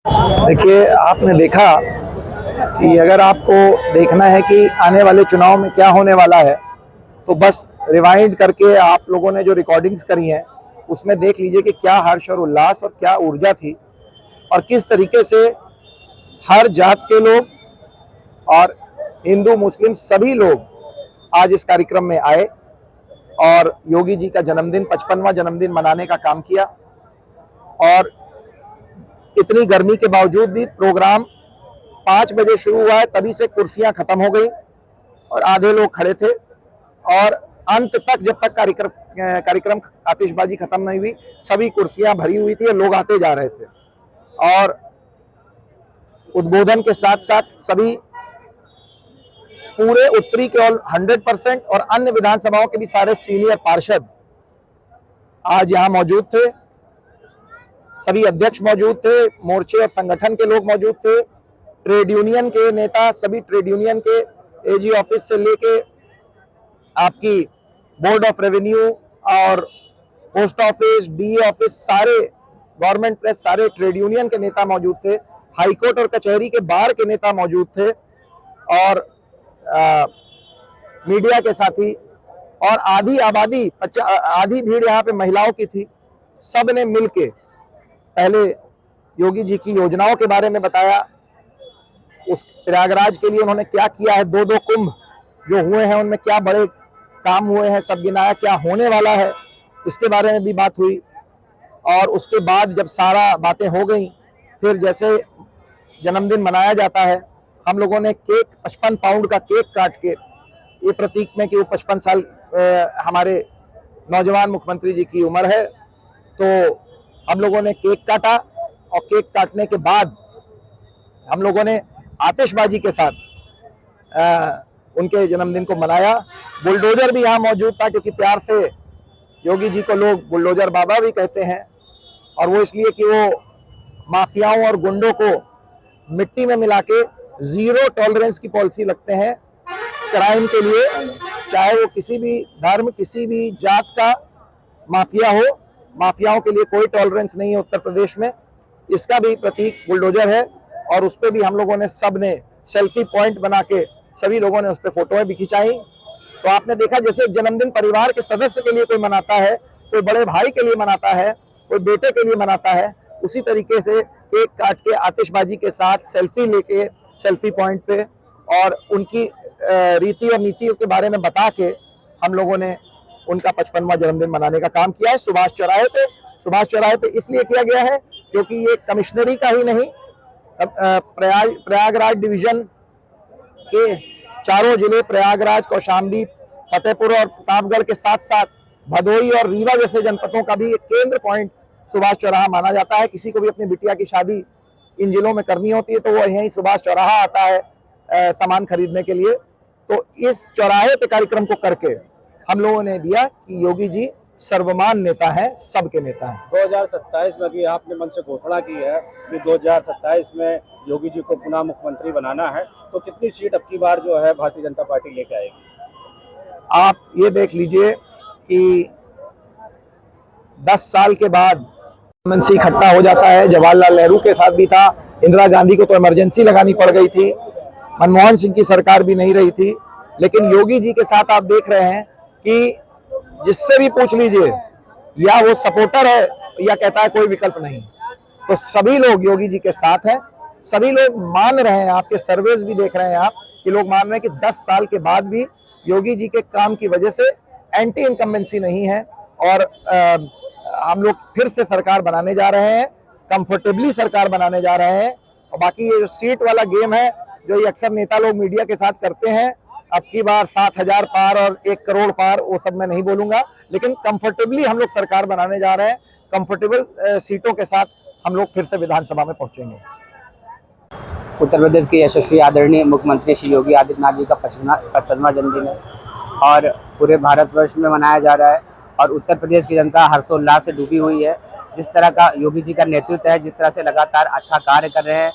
देखिए, आपने देखा कि अगर आपको देखना है कि आने वाले चुनाव में क्या होने वाला है, तो बस रिवाइंड करके आप लोगों ने जो रिकॉर्डिंग्स करी हैं, उसमें देख लीजिए कि क्या हर्ष और उल्लास और क्या ऊर्जा थी और किस तरीके से हर जात के लोग और हिंदू मुस्लिम सभी लोग आज इस कार्यक्रम में आए और योगी जी का जन्मदिन 55वां जन्मदिन मनाने का काम किया। और इतनी गर्मी के बावजूद भी प्रोग्राम 5 बजे शुरू हुआ है, तभी से कुर्सियां खत्म हो गई और आधे लोग खड़े थे और अंत तक जब तक कार्यक्रम आतिशबाजी खत्म नहीं हुई, सभी कुर्सियां भरी हुई थी और लोग आते जा रहे थे। और उद्बोधन के साथ साथ सभी पूरे उत्तरी के 100% और अन्य विधानसभाओं के भी सारे सीनियर पार्षद आज यहाँ मौजूद थे। सभी अध्यक्ष मौजूद थे, मोर्चे और संगठन के लोग मौजूद थे, ट्रेड यूनियन के नेता, सभी ट्रेड यूनियन के एजी ऑफिस से लेके आपकी बोर्ड ऑफ रेवेन्यू और पोस्ट ऑफिस, डीए ऑफिस, सारे गवर्नमेंट प्रेस, सारे ट्रेड यूनियन के नेता मौजूद थे, हाईकोर्ट और कचहरी के बाहर के नेता मौजूद थे और मीडिया के साथी और आधी भीड़ यहाँ पे महिलाओं की थी। सब ने मिलके पहले योगी जी की योजनाओं के बारे में बताया, उस प्रयागराज के लिए उन्होंने क्या किया है, 2 कुंभ जो हुए हैं उनमें क्या बड़े काम हुए हैं सब गिनाया, क्या होने वाला है इसके बारे में भी बात हुई। और उसके बाद जब सारा बातें हो गई, फिर जैसे जन्मदिन मनाया जाता है, हम लोगों ने केक 55 पाउंड का केक काट के, ये प्रतीक में कि वो 55 साल हमारे नौजवान मुख्यमंत्री जी की उम्र है, तो हम लोगों ने केक काटा और केक काटने के बाद हम लोगों ने आतिशबाजी के साथ उनके जन्मदिन को मनाया। बुलडोजर भी यहाँ मौजूद था, क्योंकि प्यार से योगी जी को लोग बुलडोजर बाबा भी कहते हैं, और वो इसलिए कि वो माफियाओं और गुंडों को मिट्टी में मिला के जीरो टॉलरेंस की पॉलिसी रखते हैं क्राइम के लिए, चाहे वो किसी भी धर्म, किसी भी जात का माफिया हो, माफियाओं के लिए कोई टॉलरेंस नहीं है उत्तर प्रदेश में। इसका भी प्रतीक बुलडोजर है और उस पर भी हम लोगों ने सब ने सेल्फी पॉइंट बना के सभी लोगों ने उस पर फोटोएं भी खिंचाई। तो आपने देखा जैसे जन्मदिन परिवार के सदस्य के लिए कोई मनाता है, कोई बड़े भाई के लिए मनाता है, कोई बेटे के लिए मनाता है, उसी तरीके से केक काट के आतिशबाजी के साथ सेल्फी लेके सेल्फी पॉइंट पे और उनकी रीति और नीतियों के बारे में बता के हम लोगों ने उनका 55वां जन्मदिन मनाने का काम किया है सुभाष चौराहे पे इसलिए किया गया है क्योंकि ये कमिश्नरी का ही नहीं, प्रयागराज डिवीजन के चारों जिले प्रयागराज, कौशाम्बी, फतेहपुर और प्रतापगढ़ के साथ साथ भदोही और रीवा जैसे जनपदों का भी एक केंद्र पॉइंट सुभाष चौराहा माना जाता है। किसी को भी अपनी बिटिया की शादी इन जिलों में करनी होती है तो वो यहीं सुभाष चौराहा आता है सामान खरीदने के लिए। तो इस चौराहे पे कार्यक्रम को करके हम लोगों ने दिया कि योगी जी सर्वमान नेता है, सबके नेता है। 2027 में भी आपने मन से घोषणा की है कि 2027 में योगी जी को पुनः मुख्यमंत्री बनाना है, तो कितनी सीट अब की बार जो है भारतीय जनता पार्टी लेके आएगी? आप ये देख लीजिए कि 10 साल के बाद मनसी इकट्ठा हो जाता है। जवाहरलाल नेहरू के साथ भी था, इंदिरा गांधी को तो इमरजेंसी लगानी पड़ गई थी, मनमोहन सिंह की सरकार भी नहीं रही थी, लेकिन योगी जी के साथ आप देख रहे हैं कि जिससे भी पूछ लीजिए या वो सपोर्टर है या कहता है कोई विकल्प नहीं, तो सभी लोग योगी जी के साथ हैं। सभी लोग मान रहे हैं, आपके सर्वेज भी देख रहे हैं आप कि लोग मान रहे हैं कि 10 साल के बाद भी योगी जी के काम की वजह से एंटी इनकम्बेंसी नहीं है और हम लोग फिर से सरकार बनाने जा रहे हैं, कंफर्टेबली सरकार बनाने जा रहे हैं। और बाकी ये जो सीट वाला गेम है जो ये अक्सर नेता लोग मीडिया के साथ करते हैं, अब की बार 7,000 पार और 1 करोड़ पार, वो सब मैं नहीं बोलूंगा, लेकिन कंफर्टेबली हम लोग सरकार बनाने जा रहे हैं। कंफर्टेबल सीटों के साथ हम लोग फिर से विधानसभा में पहुंचेंगे। उत्तर प्रदेश के यशस्वी आदरणीय मुख्यमंत्री श्री योगी आदित्यनाथ जी का 55वां जन्मदिन है और पूरे भारतवर्ष में मनाया जा रहा है और उत्तर प्रदेश की जनता हर्षोल्लास से डूबी हुई है। जिस तरह का योगी जी का नेतृत्व है, जिस तरह से लगातार अच्छा कार्य कर रहे हैं,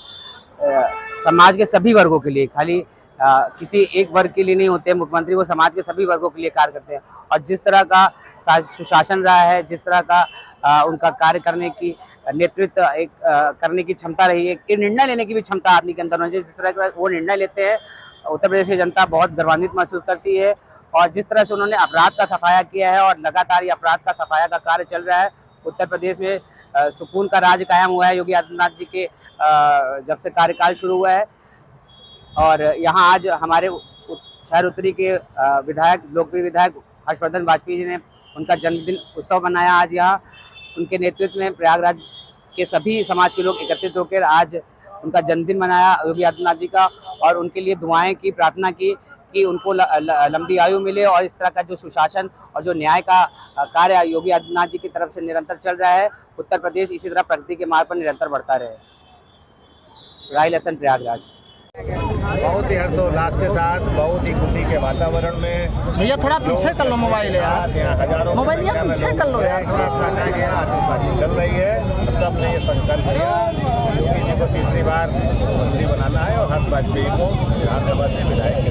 समाज के सभी वर्गों के लिए, खाली किसी एक वर्ग के लिए नहीं होते हैं मुख्यमंत्री, वो समाज के सभी वर्गों के लिए कार्य करते हैं। और जिस तरह का सुशासन रहा है, जिस तरह का उनका कार्य करने की नेतृत्व करने की क्षमता रही है, एक निर्णय लेने की भी क्षमता आदमी के अंदर होनी चाहिए। जिस तरह का वो निर्णय लेते हैं, उत्तर प्रदेश की जनता बहुत गर्वान्वित महसूस करती है। और जिस तरह से उन्होंने अपराध का सफाया किया है और लगातार ये अपराध का सफाया का कार्य चल रहा है, उत्तर प्रदेश में सुकून का राज कायम हुआ है योगी आदित्यनाथ जी के जब से कार्यकाल शुरू हुआ है। और यहाँ आज हमारे शहर उत्तरी के विधायक, लोकप्रिय विधायक हर्षवर्धन वाजपेयी जी ने उनका जन्मदिन उत्सव मनाया। आज यहाँ उनके नेतृत्व में प्रयागराज के सभी समाज के लोग एकत्रित होकर आज उनका जन्मदिन मनाया योगी आदित्यनाथ जी का, और उनके लिए दुआएं की, प्रार्थना की कि उनको लंबी आयु मिले और इस तरह का जो सुशासन और जो न्याय का कार्य योगी आदित्यनाथ जी की तरफ से निरंतर चल रहा है, उत्तर प्रदेश इसी तरह प्रगति के मार्ग पर निरंतर बढ़ता रहे। राहिल हसन, प्रयागराज। बहुत ही हर्षोल्लास के साथ, बहुत ही खुशी के वातावरण में। भैया थोड़ा पीछे कर लो मोबाइल यार, यहाँ हजारों मोबाइल यार पीछे कर लो यार, थोड़ा सा आ गया, आतिशबाजी चल रही है। सबने ये संकल्प लिया योगी जी को तीसरी बार मुख्यमंत्री बनाना है और हर्ष वाजपेयी को विधानसभा से विधायक के